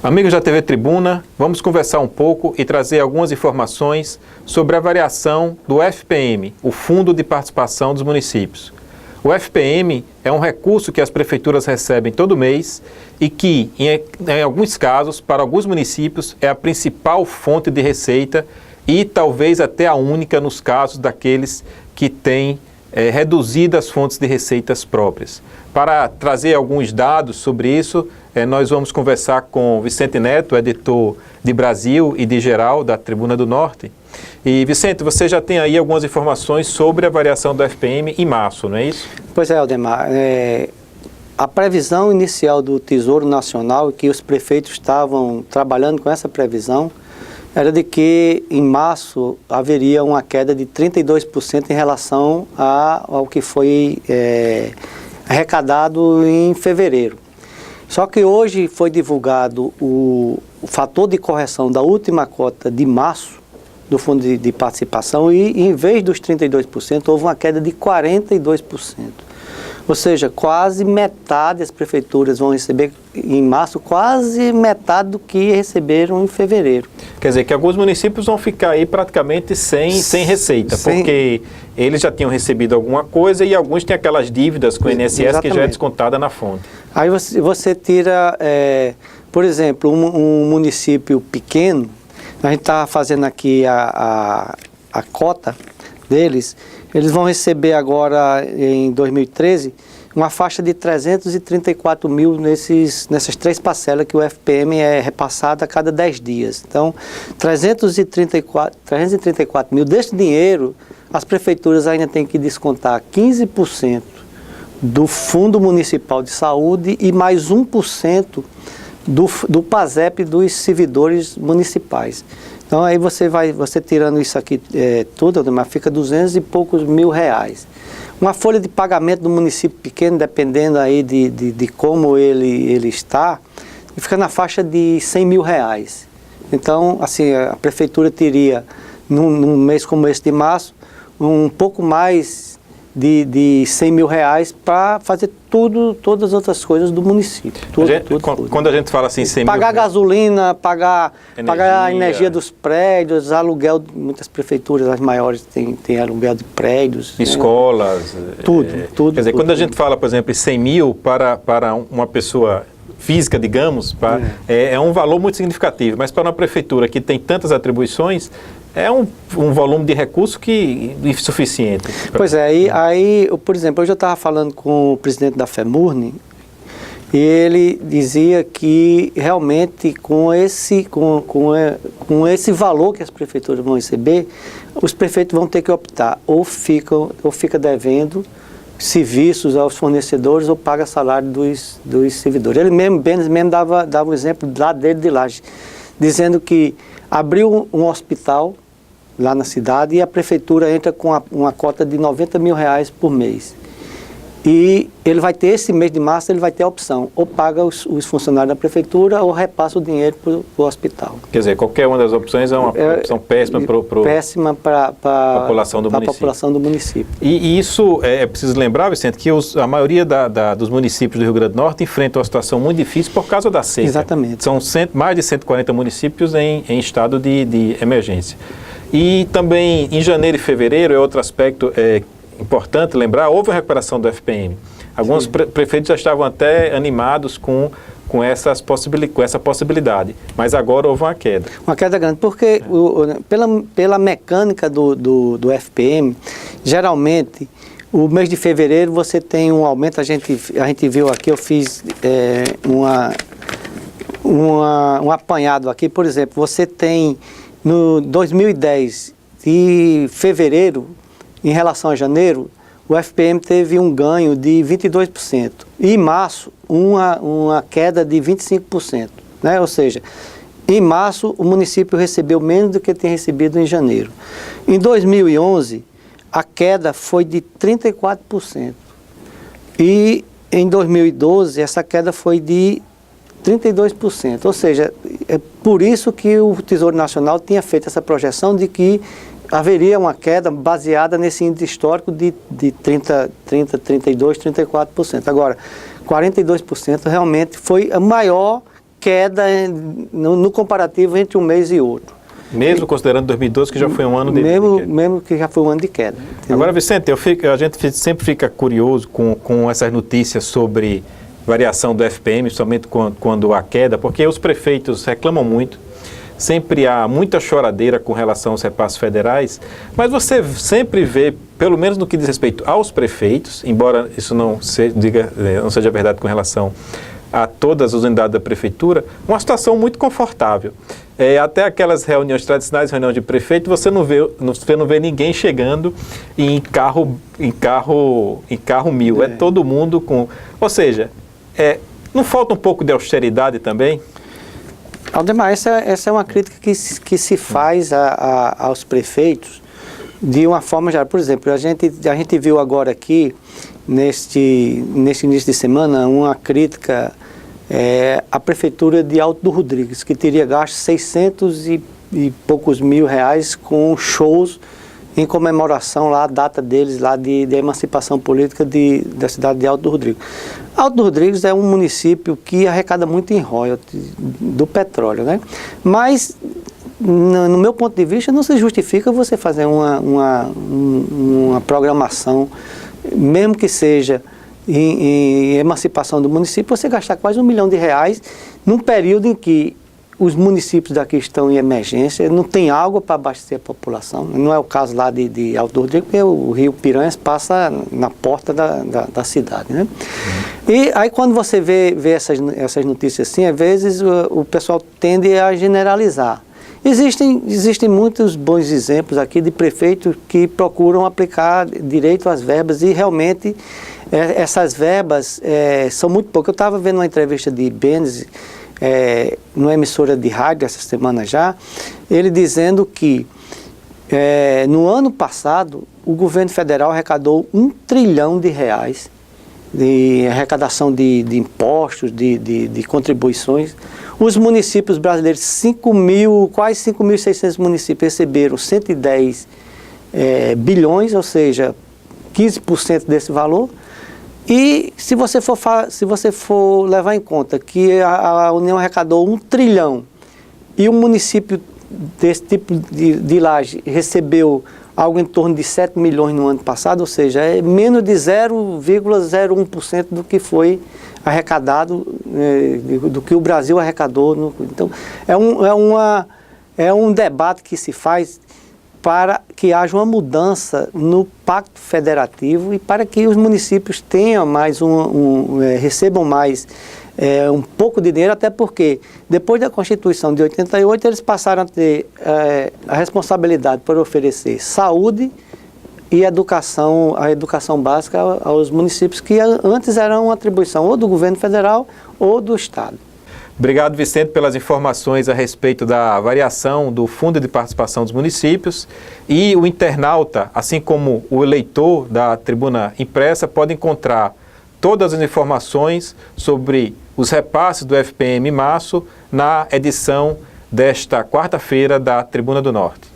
Amigos da TV Tribuna, vamos conversar um pouco e trazer algumas informações sobre a variação do FPM, o Fundo de Participação dos Municípios. O FPM é um recurso que as prefeituras recebem todo mês e que, em alguns casos, para alguns municípios, é a principal fonte de receita e talvez até a única nos casos daqueles que têm reduzidas fontes de receitas próprias. Para trazer alguns dados sobre isso, nós vamos conversar com Vicente Neto, editor de Brasil e de Geral da Tribuna do Norte. E Vicente, você já tem aí algumas informações sobre a variação do FPM em março, não é isso? Pois é, Aldemar. A previsão inicial do Tesouro Nacional, que os prefeitos estavam trabalhando com essa previsão, era de que em março haveria uma queda de 32% em relação ao que foi arrecadado em fevereiro. Só que hoje foi divulgado o fator de correção da última cota de março do Fundo de Participação e em vez dos 32% houve uma queda de 42%. Ou seja, quase metade das prefeituras vão receber em março, quase metade do que receberam em fevereiro. Quer dizer que alguns municípios vão ficar aí praticamente sem receita, porque eles já tinham recebido alguma coisa e alguns têm aquelas dívidas com o INSS. Exatamente. Que já é descontada na fonte. Aí você tira, por exemplo, um município pequeno, a gente está fazendo aqui a cota deles, eles vão receber agora, em 2013, uma faixa de 334 mil nessas três parcelas que o FPM é repassado a cada 10 dias. Então, 334 mil desse dinheiro, as prefeituras ainda têm que descontar 15% do Fundo Municipal de Saúde e mais 1% do PASEP dos servidores municipais. Então aí você tirando isso aqui tudo, mas fica 200 e poucos mil reais. Uma folha de pagamento do município pequeno, dependendo aí de como ele está, fica na faixa de 100 mil reais. Então, assim, a prefeitura teria, num mês como esse de março, um pouco mais de 100 mil reais para fazer todas as outras coisas do município. Quando a gente fala assim, 100 mil... Pagar gasolina, pagar a energia dos prédios, aluguel, muitas prefeituras, as maiores, têm aluguel de prédios. Escolas. Tudo. Quer dizer, quando a gente fala, por exemplo, 100 mil para uma pessoa física, digamos, é um valor muito significativo, mas para uma prefeitura que tem tantas atribuições, é um volume de recurso insuficiente. Pois é, aí, por exemplo, eu já estava falando com o presidente da FEMURNE e ele dizia que realmente com esse valor que as prefeituras vão receber, os prefeitos vão ter que optar, ou fica devendo serviços aos fornecedores ou paga salário dos servidores. Ele mesmo dava um exemplo lá dele de Laje, dizendo que abriu um hospital lá na cidade e a prefeitura entra com uma cota de 90 mil reais por mês. E ele vai ter, esse mês de março, ele vai ter a opção, ou paga os funcionários da prefeitura ou repassa o dinheiro para o hospital. Quer dizer, qualquer uma das opções é uma opção péssima para a população do município. E isso, é preciso lembrar, Vicente, que a maioria dos municípios do Rio Grande do Norte enfrentam uma situação muito difícil por causa da seca. Exatamente. São mais de 140 municípios em estado de emergência. E também em janeiro e fevereiro, é outro aspecto importante lembrar, houve uma recuperação do FPM. Alguns prefeitos já estavam até animados com essa possibilidade, mas agora houve uma queda. Uma queda grande, porque pela mecânica do FPM, geralmente, o mês de fevereiro você tem um aumento, a gente viu aqui, eu fiz um apanhado aqui, por exemplo, você tem no 2010, de fevereiro, em relação a janeiro, o FPM teve um ganho de 22%. E em março, uma queda de 25%. Né? Ou seja, em março, o município recebeu menos do que tem recebido em janeiro. Em 2011, a queda foi de 34%. E em 2012, essa queda foi de 32%. Ou seja, é por isso que o Tesouro Nacional tinha feito essa projeção de que haveria uma queda baseada nesse índice histórico de 32%, 34%. Agora, 42% realmente foi a maior queda no comparativo entre um mês e outro. Mesmo considerando 2012, que já foi um ano de queda. Mesmo que já foi um ano de queda. Entendeu? Agora, Vicente, a gente sempre fica curioso com essas notícias sobre variação do FPM, somente quando há queda, porque os prefeitos reclamam muito, sempre há muita choradeira com relação aos repasses federais, mas você sempre vê, pelo menos no que diz respeito aos prefeitos, embora isso não seja verdade com relação a todas as unidades da prefeitura, uma situação muito confortável. Até aquelas reuniões tradicionais, reunião de prefeito, você não vê ninguém chegando em carro 1000. É todo mundo com... Ou seja, não falta um pouco de austeridade também? Aldemar, essa é uma crítica que se faz aos prefeitos de uma forma geral. Por exemplo, a gente viu agora aqui, neste início de semana, uma crítica à prefeitura de Alto do Rodrigues, que teria gasto 600 e poucos mil reais com shows em comemoração lá, a data deles lá de emancipação política da cidade de Alto do Rodrigues. Alto do Rodrigues é um município que arrecada muito em royalties do petróleo, né? Mas, no meu ponto de vista, não se justifica você fazer uma programação, mesmo que seja em emancipação do município, você gastar quase R$1 milhão num período em que os municípios daqui estão em emergência, não tem água para abastecer a população. Não é o caso lá de Alto do Rodrigues, porque o rio Piranhas passa na porta da cidade, né? E aí quando você vê essas notícias assim, às vezes o pessoal tende a generalizar. Existem muitos bons exemplos aqui de prefeitos que procuram aplicar direito às verbas e realmente essas verbas são muito poucas. Eu estava vendo uma entrevista de Benzi, numa emissora de rádio essa semana já, ele dizendo que no ano passado o governo federal arrecadou R$1 trilhão de arrecadação de impostos, de contribuições. Os municípios brasileiros, quase 5.600 municípios receberam 110 bilhões, ou seja, 15% desse valor. E se você for levar em conta que a União arrecadou R$1 trilhão e um município desse tipo de Laje recebeu algo em torno de 7 milhões no ano passado, ou seja, é menos de 0,01% do que foi arrecadado, do que o Brasil arrecadou. Então, é um debate que se faz para que haja uma mudança no Pacto Federativo e para que os municípios tenham mais recebam mais um pouco de dinheiro, até porque depois da Constituição de 88 eles passaram a ter a responsabilidade por oferecer saúde e a educação básica aos municípios, que antes eram uma atribuição ou do governo federal ou do Estado. Obrigado, Vicente, pelas informações a respeito da variação do Fundo de Participação dos Municípios. E o internauta, assim como o eleitor da Tribuna Impressa, pode encontrar todas as informações sobre os repasses do FPM em março na edição desta quarta-feira da Tribuna do Norte.